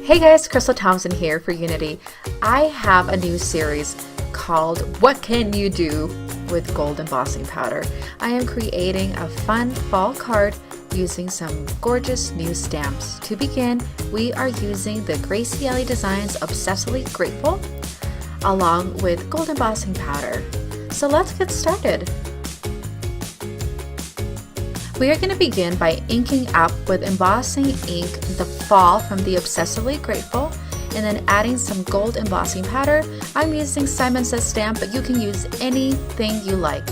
Hey guys, Crystal Thompson here for Unity. I have a new series called What Can You Do with Gold Embossing Powder. I am creating a fun fall card using some gorgeous new stamps. To begin, we are using the Gracie Ellie Designs Obsessively Grateful along with Gold Embossing Powder. So let's get started. We are going to begin by inking up with embossing ink the fall from the Obsessively Grateful and then adding some gold embossing powder. I'm using Simon Says stamp, but you can use anything you like.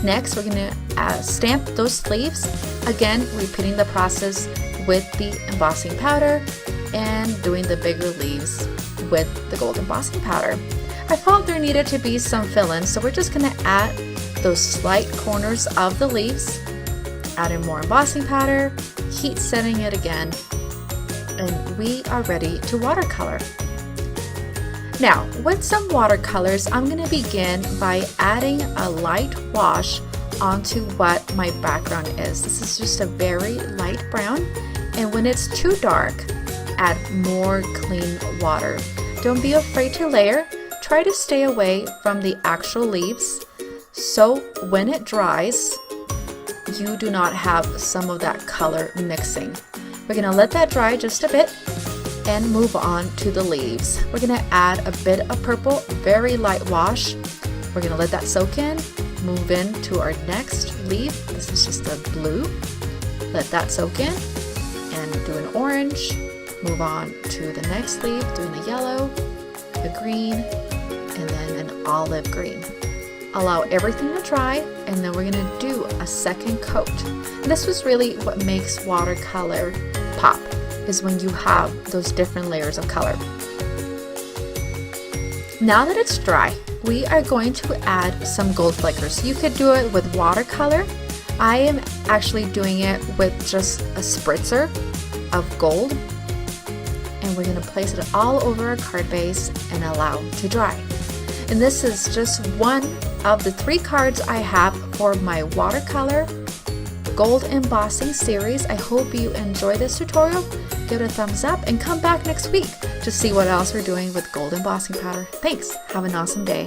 Next, we're going to stamp those sleeves, again repeating the process with the embossing powder and doing the bigger leaves with the gold embossing powder. I felt there needed to be some fill-in, so we're just going to add those slight corners of the leaves. Add in more embossing powder, heat setting it again, and we are ready to watercolor. Now, with some watercolors, I'm going to begin by adding a light wash onto what my background is. This is just a very light brown, and when it's too dark, add more clean water. Don't be afraid to layer. Try to stay away from the actual leaves, so when it dries, you do not have some of that color mixing. We're going to let that dry just a bit and move on to the leaves. We're going to add a bit of purple, very light wash. We're going to let that soak in, move into our next leaf. This is just a blue. Let that soak in and do an orange. Move on to the next leaf, doing the yellow, the green, and then an olive green. Allow everything to dry, and then we're going to do a second coat. And this was really what makes watercolor pop, is when you have those different layers of color. Now that it's dry, we are going to add some gold flickers. You could do it with watercolor. I am actually doing it with just a spritzer of gold, and we're going to place it all over our card base and allow to dry. And this is just one of the 3 cards I have for my watercolor gold embossing series. I hope you enjoy this tutorial. Give it a thumbs up and come back next week to see what else we're doing with gold embossing powder. Thanks. Have an awesome day.